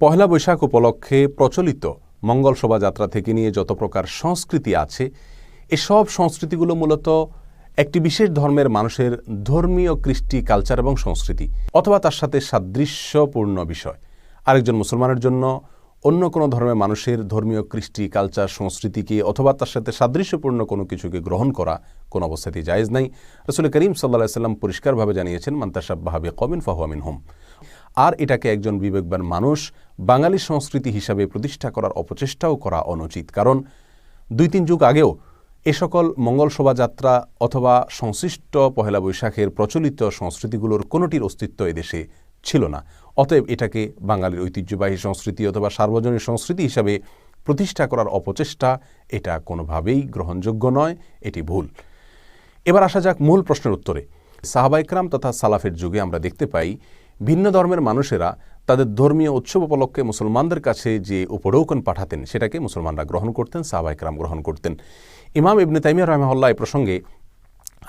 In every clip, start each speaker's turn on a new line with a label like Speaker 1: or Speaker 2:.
Speaker 1: পহেলা বৈশাখ উপলক্ষে প্রচলিত মঙ্গল শোভাযাত্রা থেকে নিয়ে যত প্রকার সংস্কৃতি আছে, এসব সংস্কৃতিগুলো মূলত একটি বিশেষ ধর্মের মানুষের ধর্মীয় কৃষ্টি, কালচার এবং সংস্কৃতি অথবা তার সাথে সাদৃশ্যপূর্ণ বিষয়। আরেকজন মুসলমানের জন্য অন্য কোনো ধর্মের মানুষের ধর্মীয় কৃষ্টি, কালচার, সংস্কৃতিকে অথবা তার সাথে সাদৃশ্যপূর্ণ কোনো কিছুকে গ্রহণ করা কোনো অবস্থাতেই জায়েজ নাই। রাসূল করিম সাল্লাল্লাহু আলাইহি ওয়াসাল্লাম পরিষ্কারভাবে জানিয়েছেন, মান তাশাব্বাহা বিকওমিন ফাহুয়া মিনহুম। আর এটাকে একজন বিবেকবান মানুষ বাঙালি সংস্কৃতি হিসাবে প্রতিষ্ঠা করার অপচেষ্টাও করা অনুচিত। কারণ ২-৩ যুগ আগেও এ সকল মঙ্গল শোভাযাত্রা অথবা সংশ্লিষ্ট পহেলা বৈশাখের প্রচলিত সংস্কৃতিগুলোর কোনোটির অস্তিত্ব এদেশে ছিল না। অতএব এটাকে বাঙালির ঐতিহ্যবাহী সংস্কৃতি অথবা সার্বজনীন সংস্কৃতি হিসাবে প্রতিষ্ঠা করার অপচেষ্টা, এটা কোনোভাবেই গ্রহণযোগ্য নয়, এটি ভুল। এবার আসা যাক মূল প্রশ্নের উত্তরে। সাহাবায়ে কেরাম তথা সালাফের যুগে আমরা দেখতে পাই ভিন্ন ধর্মের মানুষেরা তাদের ধর্মীয় উৎসব উপলক্ষে মুসলমানদের কাছে যে উপঢৌকন পাঠাতেন সেটাকে মুসলমানরা গ্রহণ করতেন, সাহাবায়ে কেরাম গ্রহণ করতেন। ইমাম ইবনে তাইমিয়া রাহিমাহুল্লাহ এই প্রসঙ্গে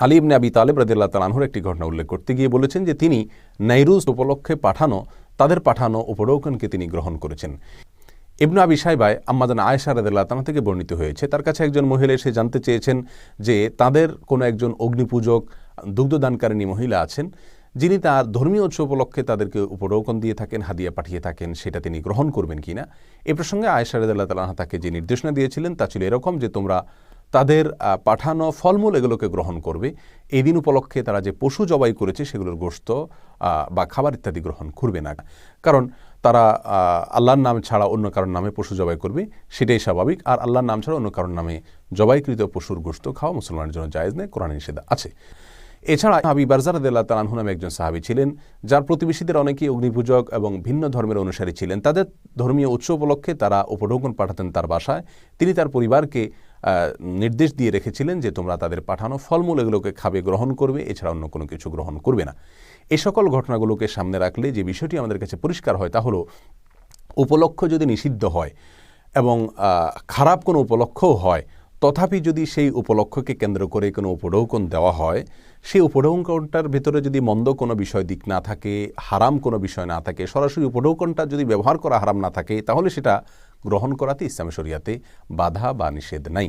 Speaker 1: আলী ইবনে আবি তালেব রাদিয়াল্লাহু তাআলা আনহুর একটি ঘটনা উল্লেখ করতে গিয়ে বলেছেন যে তিনি নাইরুজ উপলক্ষে তাদের পাঠানো উপঢৌকনকে তিনি গ্রহণ করেছেন। ইবনে আবি শাইবায় আম্মাজান আয়েশা রাদিয়াল্লাহু তাআলা থেকে বর্ণিত হয়েছে, তার কাছে একজন মহিলা এসে জানতে চেয়েছেন যে তাদের কোনো একজন অগ্নিপূজক, দুগ্ধদানকারিণী মহিলা আছেন, যিনি তার ধর্মীয় উৎসব উপলক্ষে তাদেরকে উপঢৌকন দিয়ে থাকেন, হাদিয়া পাঠিয়ে থাকেন, সেটা তিনি গ্রহণ করবেন কিনা। এ প্রসঙ্গে আয়েশা রাদিয়াল্লাহু তাআলা আনহা তাকে যে নির্দেশনা দিয়েছিলেন তা ছিল এরকম যে তোমরা তাদের পাঠানো ফলমূল এগুলোকে গ্রহণ করবে। এই দিন উপলক্ষে তারা যে পশু জবাই করেছে সেগুলোর গোশত বা খাবার ইত্যাদি গ্রহণ করবে না, কারণ তারা আল্লাহর নাম ছাড়া অন্য কারোর নামে পশু জবাই করবে, সেটাই স্বাভাবিক। আর আল্লাহর নাম ছাড়া অন্য কারোর নামে জবাইকৃত পশুর গোশত খাওয়া মুসলমানের জন্য জায়েজ নেই, কোরআনে নিষেধ আছে। এছাড়া আবি বারজা রাদিয়াল্লাহু তাআলা আনহু নামে একজন সাহাবী ছিলেন, যার প্রতিবেশীদের অনেকেই অগ্নিপূজক এবং ভিন্ন ধর্মের অনুসারী ছিলেন। তাদের ধর্মীয় উৎসব উপলক্ষে তারা উপঢৌকন পাঠাতেন তার বাসায়। তিনি তার পরিবারকে নির্দেশ দিয়ে রেখেছিলেন যে তোমরা তাদের পাঠানো ফলমূল এগুলোকে খাবে, গ্রহণ করবে, এছাড়া অন্য কোনো কিছু গ্রহণ করবে না। এই সকল ঘটনাগুলোকে সামনে রাখলে যে বিষয়টি আমাদের কাছে পরিষ্কার হয় তা হলো, উপলক্ষ যদি নিষিদ্ধ হয় এবং খারাপ কোনো উপলক্ষও হয়, তথাপি যদি সেই উপলক্ষকে কেন্দ্র করে কোনো উপঢৌকন দেওয়া হয়, সেই উপঢৌকনটার ভেতরে যদি মন্দ কোনো বিষয় দিক না থাকে, হারাম কোনো বিষয় না থাকে, সরাসরি উপঢৌকনটা যদি ব্যবহার করা হারাম না থাকে, তাহলে সেটা গ্রহণ করাতে ইসলামী শরিয়াতে বাধা বা নিষেধ নাই।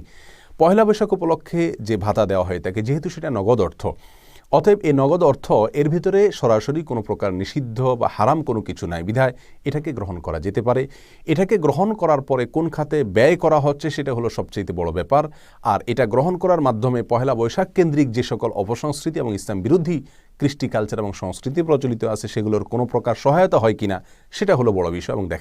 Speaker 1: পহেলা বৈশাখ উপলক্ষে যে ভাতা দেওয়া হয় তাকে, যেহেতু সেটা নগদ অর্থ, অতএব এই নগদ অর্থ এর ভিতরে সরাসরি কোনো প্রকার নিষিদ্ধ বা হারাম কোনো কিছু নাই, বিধায় এটাকে গ্রহণ করা যেতে পারে। এটাকে গ্রহণ করার পরে কোন খাতে ব্যয় করা হচ্ছে সেটা হলো সবচেয়ে বড় ব্যাপার। আর এটা গ্রহণ করার মাধ্যমে পহেলা বৈশাখ কেন্দ্রিক যে সকল অপসংস্কৃতি এবং ইসলাম বিরোধী কৃষ্টি, কালচার এবং সংস্কৃতি প্রচলিত আছে সেগুলোর কোনো প্রকার সহায়তা হয় কিনা সেটা হলো বড় বিষয় এবং দেখা